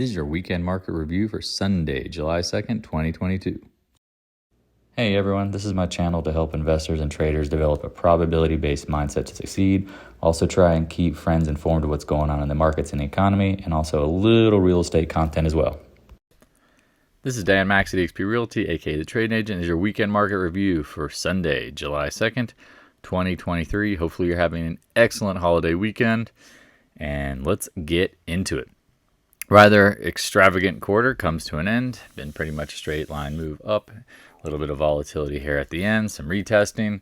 This is your weekend market review for Sunday, July 2nd, 2022. Hey everyone, this is my channel to help investors and traders develop a probability-based mindset to succeed. Also try and keep friends informed of what's going on in the markets and the economy, and also a little real estate content as well. This is Dan Max at eXp Realty, aka The Trading Agent. This is your weekend market review for Sunday, July 2nd, 2023. Hopefully you're having an excellent holiday weekend, and let's get into it. Rather extravagant quarter comes to an end. Been pretty much a straight line move up. A little bit of volatility here at the end, some retesting.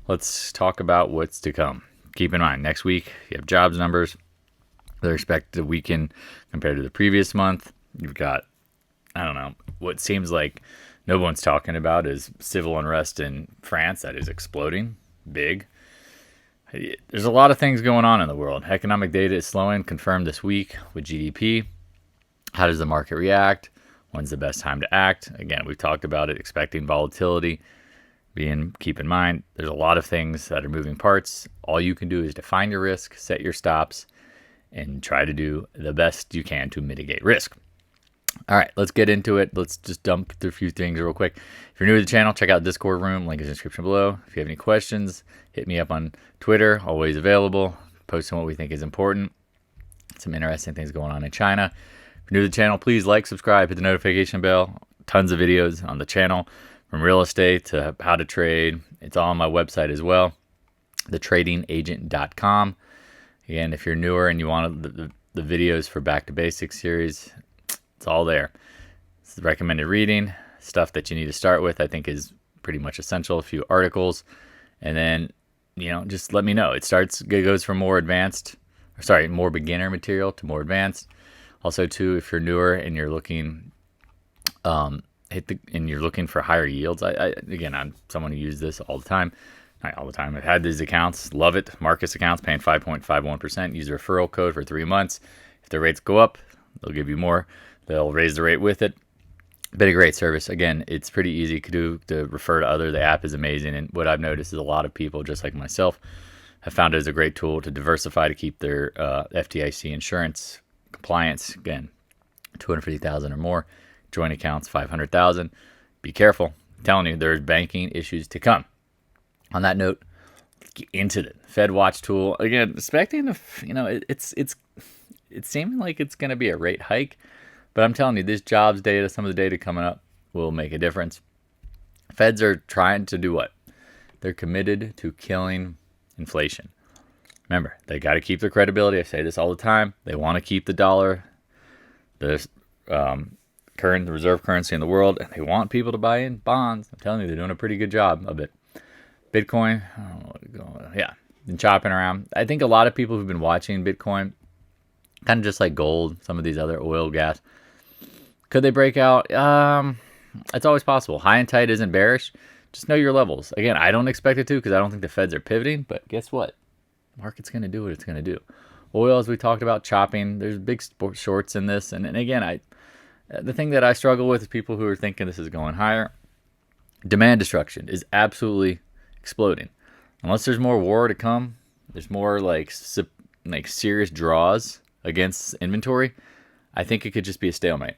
Let's talk about what's to come. Keep in mind, next week you have jobs numbers. They're expected to weaken compared to the previous month. You've got, I don't know, what seems like no one's talking about is civil unrest in France that is exploding big. There's a lot of things going on in the world. Economic data is slowing, confirmed this week with GDP. How does the market react? When's the best time to act? Again, we've talked about it, expecting volatility. Keep in mind, there's a lot of things that are moving parts. All you can do is define your risk, set your stops, and try to do the best you can to mitigate risk. All right, let's get into it. Let's just dump through a few things real quick. If you're new to the channel, check out Discord room. Link is in the description below. If you have any questions, hit me up on Twitter. Always available. Posting what we think is important. Some interesting things going on in China. If you're new to the channel, please like, subscribe, hit the notification bell. Tons of videos on the channel, from real estate to how to trade. It's all on my website as well, thetradingagent.com. Again, if you're newer and you want the videos for Back to Basics series, it's all there. It's the recommended reading, stuff that you need to start with, I think is pretty much essential. A few articles, and then, just let me know. It goes from more beginner material to more advanced. Also, too, if you're newer and you're looking, you're looking for higher yields. I'm someone who uses this all the time. Not all the time. I've had these accounts, love it. Marcus accounts paying 5.51%. Use a referral code for 3 months. If the rates go up, they'll give you more. They'll raise the rate with it. Been a great service. Again, it's pretty easy to refer to other. The app is amazing, and what I've noticed is a lot of people, just like myself, have found it as a great tool to diversify, to keep their FDIC insurance compliance. Again, $250,000 or more. Joint accounts, $500,000. Be careful. I'm telling you, there's banking issues to come. On that note, let's get into the Fed Watch tool. Again, expecting it's seeming like it's going to be a rate hike, but I'm telling you, this jobs data, some of the data coming up, will make a difference. Feds are trying to do what? They're committed to killing inflation. Remember, they got to keep their credibility. I say this all the time. They want to keep the dollar, the reserve currency in the world, and they want people to buy in bonds. I'm telling you, they're doing a pretty good job of it. Bitcoin, been chopping around. I think a lot of people who've been watching Bitcoin, kind of just like gold, some of these other oil, gas, could they break out? It's always possible. High and tight isn't bearish. Just know your levels. Again, I don't expect it to, because I don't think the Feds are pivoting, but guess what? Market's going to do what it's going to do. Oil, as we talked about, chopping. There's big shorts in this. And again, the thing that I struggle with is people who are thinking this is going higher. Demand destruction is absolutely exploding. Unless there's more war to come, there's more like serious draws against inventory, I think it could just be a stalemate.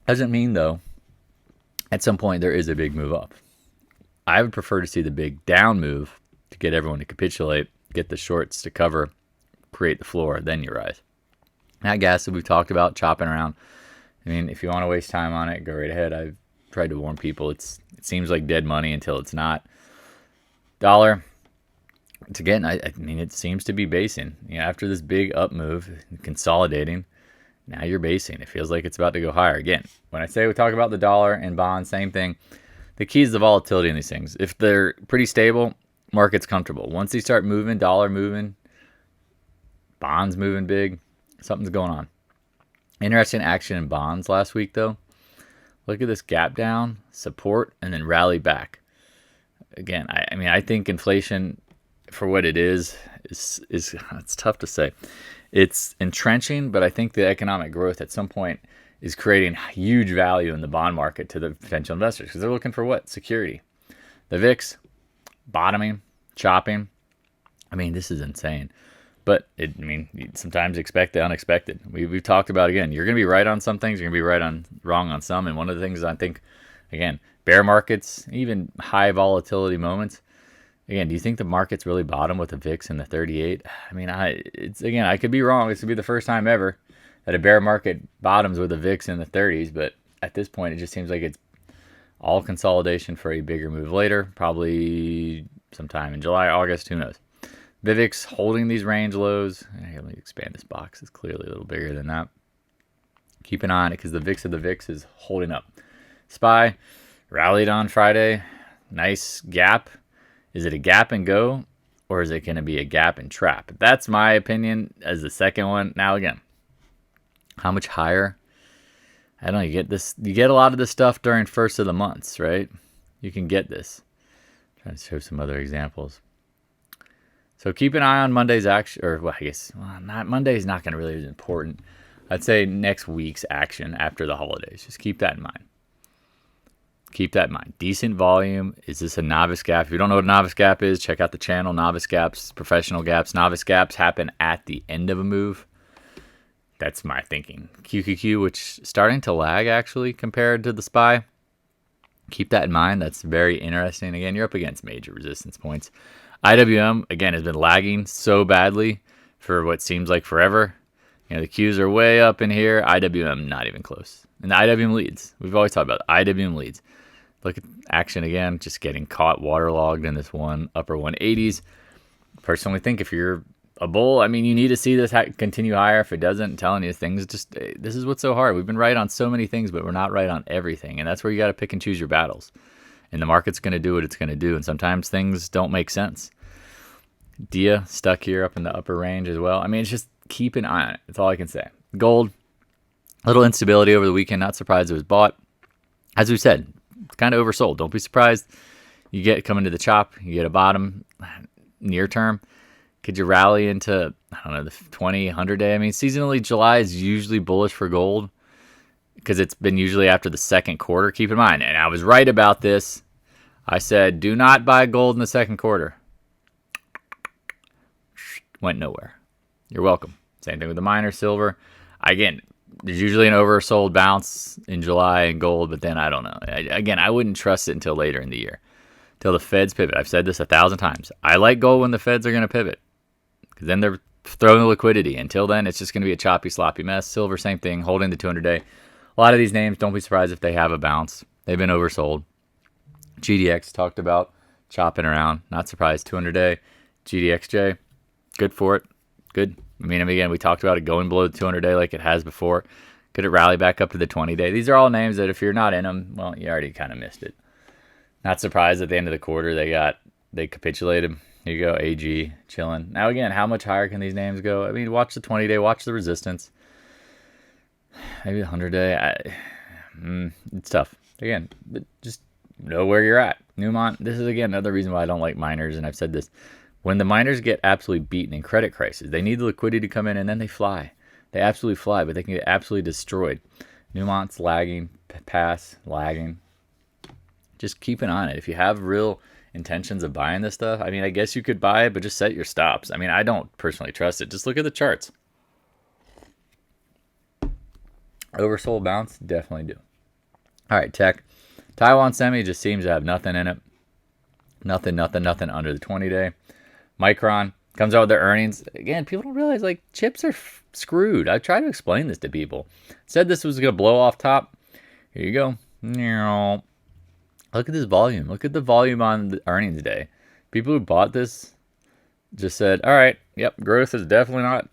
Doesn't mean, though, at some point there is a big move up. I would prefer to see the big down move to get everyone to capitulate, get the shorts to cover, create the floor, then you rise. That gas that we've talked about, chopping around. I mean, if you want to waste time on it, go right ahead. I've tried to warn people. It seems like dead money until it's not. Dollar, it's again, it seems to be basing. After this big up move, consolidating, now you're basing. It feels like it's about to go higher. Again, when I say we talk about the dollar and bonds, same thing. The key is the volatility in these things. If they're pretty stable, market's comfortable. Once they start moving, dollar moving, bonds moving big, something's going on. Interesting action in bonds last week, though. Look at this gap down, support, and then rally back. Again, I think inflation, for what it is it's tough to say. It's entrenching, but I think the economic growth at some point is creating huge value in the bond market to the potential investors, because they're looking for what? Security. The VIX, bottoming, chopping. This is insane. But I mean, you sometimes expect the unexpected. We've talked about, again, you're going to be right on some things, you're going to be wrong on some. And one of the things I think, again, bear markets, even high volatility moments. Again, do you think the market's really bottom with the VIX in the 38? I mean, I could be wrong. This would be the first time ever that a bear market bottoms with a VIX in the 30s. But at this point, it just seems like it's all consolidation for a bigger move later, probably sometime in July, August, who knows. VIX holding these range lows. Let me expand this box. It's clearly a little bigger than that. Keep an eye on it because the VIX of the VIX is holding up. SPY rallied on Friday. Nice gap. Is it a gap and go, or is it going to be a gap and trap? That's my opinion as the second one. Now, again, how much higher? I don't know. You get this. You get a lot of this stuff during first of the months, right? You can get this. I'm trying to show some other examples. So keep an eye on Monday's action, or well, I guess not. Monday's not going to really be important. I'd say next week's action after the holidays. Just keep that in mind. Keep that in mind. Decent volume. Is this a novice gap? If you don't know what a novice gap is, check out the channel. Novice gaps, professional gaps. Novice gaps happen at the end of a move. That's my thinking. QQQ, which starting to lag actually compared to the SPY. Keep that in mind. That's very interesting. Again, you're up against major resistance points. IWM, again, has been lagging so badly for what seems like forever. You know, the Qs are way up in here. IWM, not even close. And the IWM leads. We've always talked about IWM leads. Look at action again, just getting caught waterlogged in this upper 180s. Personally think if you're a bull, I mean, you need to see this continue higher. If it doesn't, I'm telling you, this is what's so hard. We've been right on so many things, but we're not right on everything. And that's where you got to pick and choose your battles. And the market's going to do what it's going to do. And sometimes things don't make sense. DIA stuck here up in the upper range as well. I mean, it's just keep an eye on it. That's all I can say. Gold, a little instability over the weekend. Not surprised it was bought. As we said, it's kind of oversold. Don't be surprised. You get coming to the chop. You get a bottom near term. Could you rally into, I don't know, the 20, 100 day? I mean, seasonally, July is usually bullish for gold because it's been usually after the second quarter. Keep in mind, and I was right about this. I said, do not buy gold in the second quarter. Went nowhere. You're welcome. Same thing with the minor silver. Again, there's usually an oversold bounce in July in gold, but then I don't know. I wouldn't trust it until later in the year, till the Feds pivot. I've said this 1,000 times. I like gold when the Feds are going to pivot because then they're throwing the liquidity. Until then, it's just going to be a choppy, sloppy mess. Silver, same thing, holding the 200-day. A lot of these names, don't be surprised if they have a bounce. They've been oversold. GDX talked about chopping around. Not surprised, 200-day. GDXJ, good for it. Good. I mean, again, we talked about it going below the 200-day like it has before. Could it rally back up to the 20-day? These are all names that if you're not in them, well, you already kind of missed it. Not surprised at the end of the quarter they capitulated. Here you go, AG, chilling. Now, again, how much higher can these names go? I mean, watch the 20-day, watch the resistance. Maybe the 100-day. It's tough. Again, but just know where you're at. Newmont, this is, again, another reason why I don't like miners, and I've said this. When the miners get absolutely beaten in credit crisis, they need the liquidity to come in, and then they fly. They absolutely fly, but they can get absolutely destroyed. Newmont's lagging, PAAS lagging. Just keep an eye on it. If you have real intentions of buying this stuff, I mean, I guess you could buy it, but just set your stops. I mean, I don't personally trust it. Just look at the charts. Oversold bounce? Definitely do. All right, tech. Taiwan Semi just seems to have nothing in it. Nothing under the 20-day. Micron comes out with their earnings. Again, people don't realize, like, chips are screwed. I tried to explain this to people. Said this was going to blow off top. Here you go. Look at this volume. Look at the volume on the earnings day. People who bought this just said, all right, yep, growth is definitely not.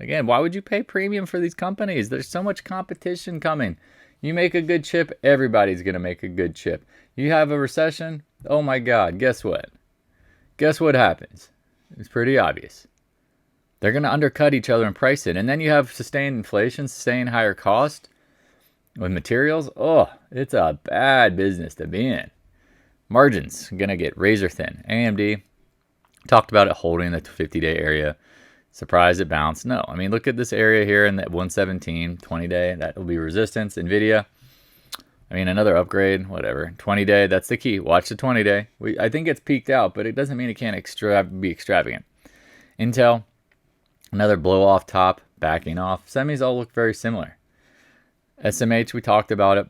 Again, why would you pay premium for these companies? There's so much competition coming. You make a good chip, everybody's going to make a good chip. You have a recession, oh my God, guess what? Guess what happens? It's pretty obvious. They're going to undercut each other and price it. And then you have sustained inflation, sustained higher cost with materials. Oh, it's a bad business to be in. Margins going to get razor thin. AMD, talked about it holding the 50-day area. Surprised it bounced. No, I mean, look at this area here in that 117, 20-day. That will be resistance. NVIDIA, I mean, another upgrade, whatever. 20-day, that's the key. Watch the 20-day. I think it's peaked out, but it doesn't mean it can't be extravagant. Intel, Another blow off top, backing off. Semis all look very similar. SMH, we talked about it,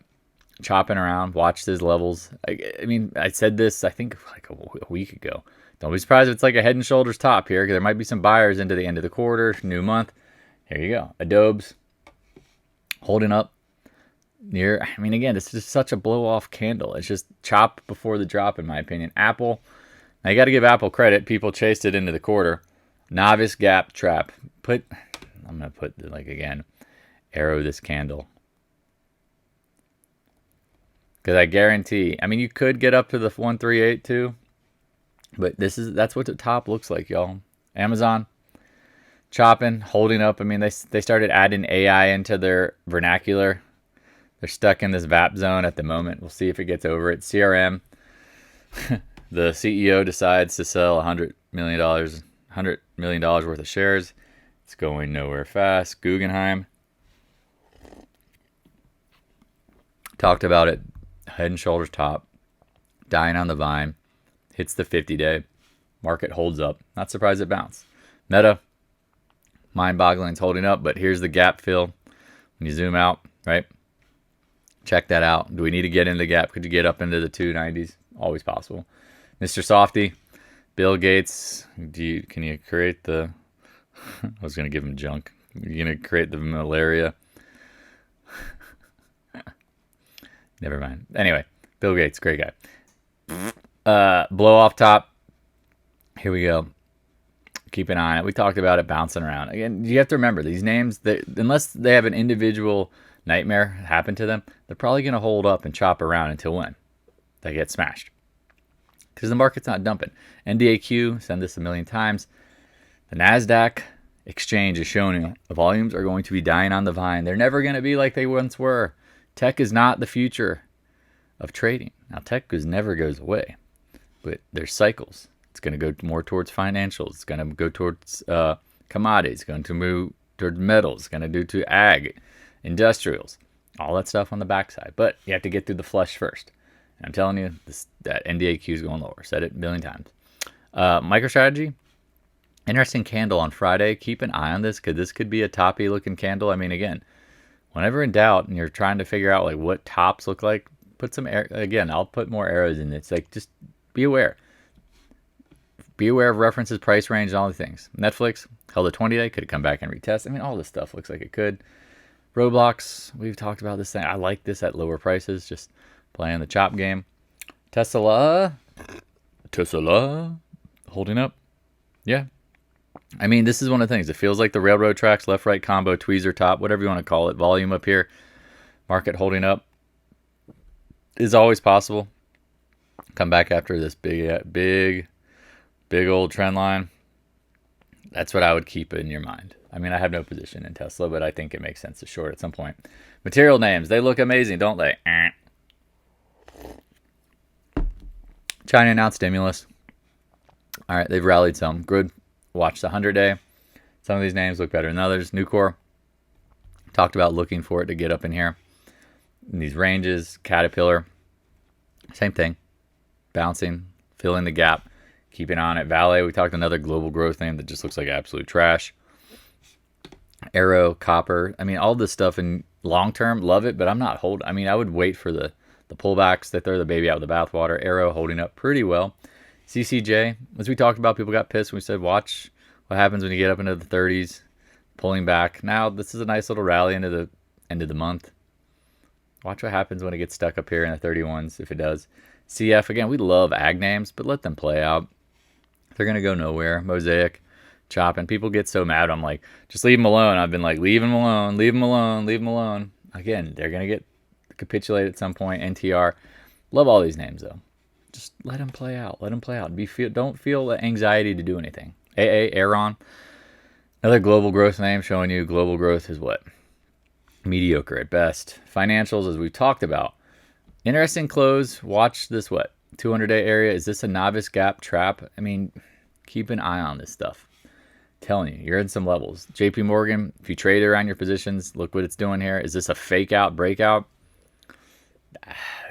chopping around, watch these levels. I mean, I said this, I think, like a week ago. Don't be surprised if it's like a head and shoulders top here, because there might be some buyers into the end of the quarter, new month. Here you go. Adobe's holding up near, I mean, again, it's just such a blow-off candle. It's just chop before the drop, in my opinion. Apple, now you got to give Apple credit. People chased it into the quarter. Novice gap trap. I'm going to put, like, again, arrow this candle. Because I guarantee, I mean, you could get up to the 138 but that's what the top looks like, y'all. Amazon, chopping, holding up. I mean, they started adding AI into their vernacular. They're stuck in this VAP zone at the moment. We'll see if it gets over it. CRM, the CEO decides to sell $100 million worth of shares. It's going nowhere fast. Guggenheim, talked about it. Head and shoulders top, dying on the vine, hits the 50-day. Market holds up. Not surprised it bounced. Meta, mind-boggling, it's holding up, but here's the gap fill. When you zoom out, right? Check that out. Do we need to get in the gap? Could you get up into the 290s? Always possible. Mr. Softy, Bill Gates, can you create the... I was going to give him junk. You're going to create the malaria. Never mind. Anyway, Bill Gates, great guy. Blow off top. Here we go. Keep an eye on it. We talked about it bouncing around. Again, you have to remember these names, unless they have an individual nightmare happen to them, they're probably going to hold up and chop around until when? They get smashed. Because the market's not dumping. NDAQ, send this a million times. The NASDAQ exchange is showing you the volumes are going to be dying on the vine. They're never going to be like they once were. Tech is not the future of trading. Now, tech never goes away, but there's cycles. It's going to go more towards financials. It's going to go towards commodities. It's going to move towards metals. It's going to do to ag, industrials, all that stuff on the backside. But you have to get through the flush first. And I'm telling you, that NDAQ is going lower. Said it a million times. MicroStrategy, interesting candle on Friday. Keep an eye on this because this could be a toppy looking candle. I mean, again, whenever in doubt and you're trying to figure out like what tops look like, put some again, I'll put more arrows in it. It's like, just be aware. Be aware of references, price range, and all the things. Netflix held a 20-day, could have come back and retest. I mean, all this stuff looks like it could. Roblox, we've talked about this thing. I like this at lower prices, just playing the chop game. TSLA, holding up. Yeah. I mean, this is one of the things. It feels like the railroad tracks, left-right combo, tweezer top, whatever you want to call it. Volume up here. Market holding up is always possible. Come back after this big old trend line. That's what I would keep in your mind. I mean, I have no position in Tesla, but I think it makes sense to short at some point. Material names, they look amazing, don't they? China announced stimulus. All right, they've rallied some. Good. Watch the 100-day. Some of these names look better than others. Nucor, talked about looking for it to get up in here. In these ranges, Caterpillar, same thing. Bouncing, filling the gap, keeping on it. VALE, we talked another global growth name that just looks like absolute trash. Arrow, copper. I mean, all this stuff in long term, love it, but I'm not holding. I mean, I would wait for the pullbacks. They throw the baby out with the bathwater. Arrow holding up pretty well. CCJ, as we talked about, people got pissed when we said, watch what happens when you get up into the 30s, pulling back. Now, this is a nice little rally into the end of the month. Watch what happens when it gets stuck up here in the 31s, if it does. CF, again, we love ag names, but let them play out. They're going to go nowhere. Mosaic, chopping. People get so mad. I'm like, just leave them alone. I've been like, leave them alone, leave them alone, leave them alone. Again, they're going to get capitulated at some point. NTR. Love all these names, though. Just let them play out. Let them play out. Don't feel the anxiety to do anything. Aaron, another global growth name showing you global growth is what? Mediocre at best. Financials, as we've talked about. Interesting close. Watch this, 200-day area. Is this a novice gap trap? I mean, keep an eye on this stuff. Telling you, you're in some levels. JP Morgan, if you trade around your positions, look what it's doing here. Is this a fake out, breakout?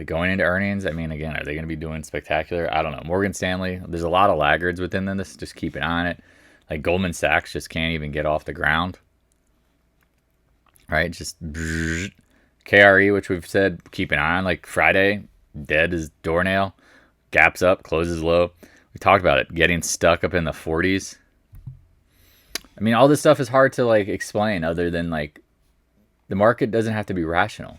Going into earnings, I mean, again, are they going to be doing spectacular? I don't know. Morgan Stanley, there's a lot of laggards within this. Just keep an eye on it. Like Goldman Sachs just can't even get off the ground, right? Just KRE, which we've said keep an eye on. Like Friday, dead as doornail, gaps up, closes low. We talked about it, getting stuck up in the 40s. I mean, all this stuff is hard to like explain other than like the market doesn't have to be rational.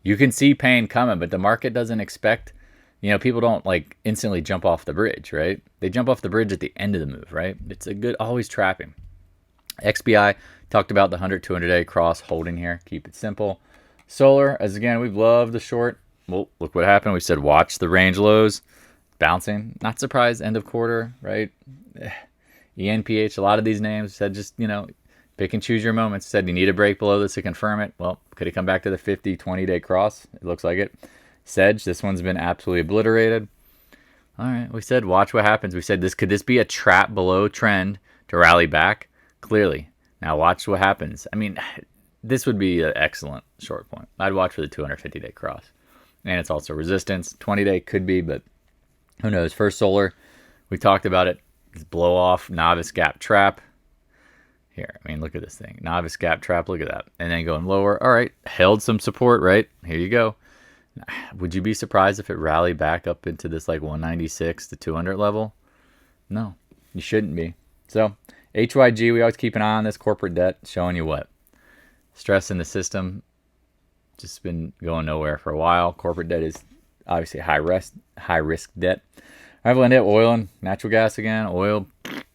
You can see pain coming, but the market doesn't expect, people don't like instantly jump off the bridge, right? They jump off the bridge at the end of the move, right? It's a good, always trapping. XBI, talked about the 100, 200-day cross holding here. Keep it simple. Solar, as again, we've loved the short. Well, look what happened. We said watch the range lows. Bouncing. Not surprised, end of quarter, right? ENPH, a lot of these names said just, pick and choose your moments. Said you need a break below this to confirm it. Well, could it come back to the 50, 20-day cross? It looks like it. Sedge, this one's been absolutely obliterated. All right, we said watch what happens. We said could this be a trap below trend to rally back? Clearly. Now watch what happens. I mean, this would be an excellent short point. I'd watch for the 250-day cross. And it's also resistance. 20-day could be, but who knows? First Solar, we talked about it. It's blow off, novice gap trap. Here, I mean, look at this thing. Novice gap trap, look at that. And then going lower. All right, held some support, right? Here you go. Would you be surprised if it rallied back up into this like 196 to 200 level? No, you shouldn't be. So HYG, we always keep an eye on this corporate debt, showing you what? Stress in the system, just been going nowhere for a while. Corporate debt is obviously high risk debt. I've ended up oil and natural gas again. Oil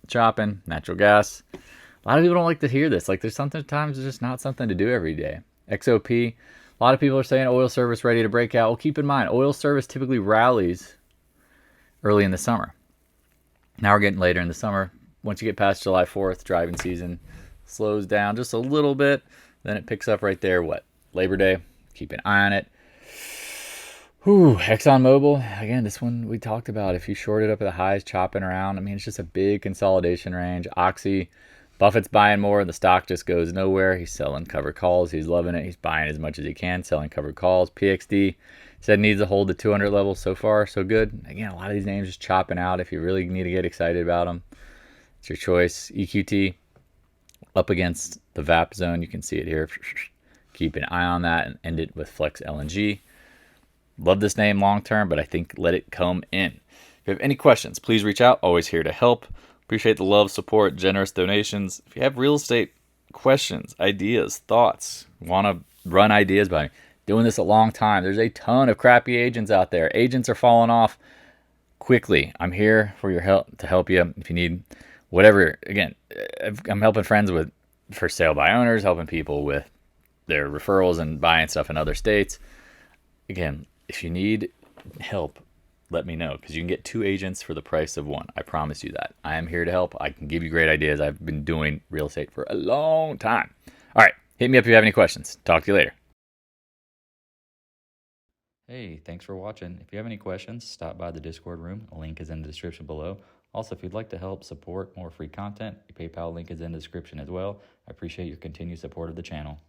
chopping, natural gas. A lot of people don't like to hear this. Like there's sometimes it's just not something to do every day. XOP, a lot of people are saying oil service ready to break out. Well, keep in mind, oil service typically rallies early in the summer. Now we're getting later in the summer. Once you get past July 4th, driving season slows down just a little bit. Then it picks up right there. What? Labor Day. Keep an eye on it. ExxonMobil. Again, this one we talked about. If you shorted up at the highs, chopping around. I mean, it's just a big consolidation range. Oxy. Buffett's buying more. The stock just goes nowhere. He's selling covered calls. He's loving it. He's buying as much as he can, selling covered calls. PXD said needs to hold the 200 level. So far, so good. Again, a lot of these names just chopping out. If you really need to get excited about them, it's your choice. EQT up against the VAP zone. You can see it here. Keep an eye on that and end it with Flex LNG. Love this name long term, but I think let it come in. If you have any questions, please reach out. Always here to help. Appreciate the love, support, generous donations. If you have real estate questions, ideas, thoughts, want to run ideas by me, doing this a long time. There's a ton of crappy agents out there. Agents are falling off quickly. I'm here for your help to help you if you need whatever. Again, I'm helping friends with for sale by owners, helping people with their referrals and buying stuff in other states. Again, if you need help, let me know, because you can get 2 agents for the price of 1. I promise you that. I am here to help. I can give you great ideas. I've been doing real estate for a long time. All right, hit me up if you have any questions. Talk to you later. Hey, thanks for watching. If you have any questions, stop by the Discord room. A link is in the description below. Also, if you'd like to help support more free content, the PayPal link is in the description as well. I appreciate your continued support of the channel.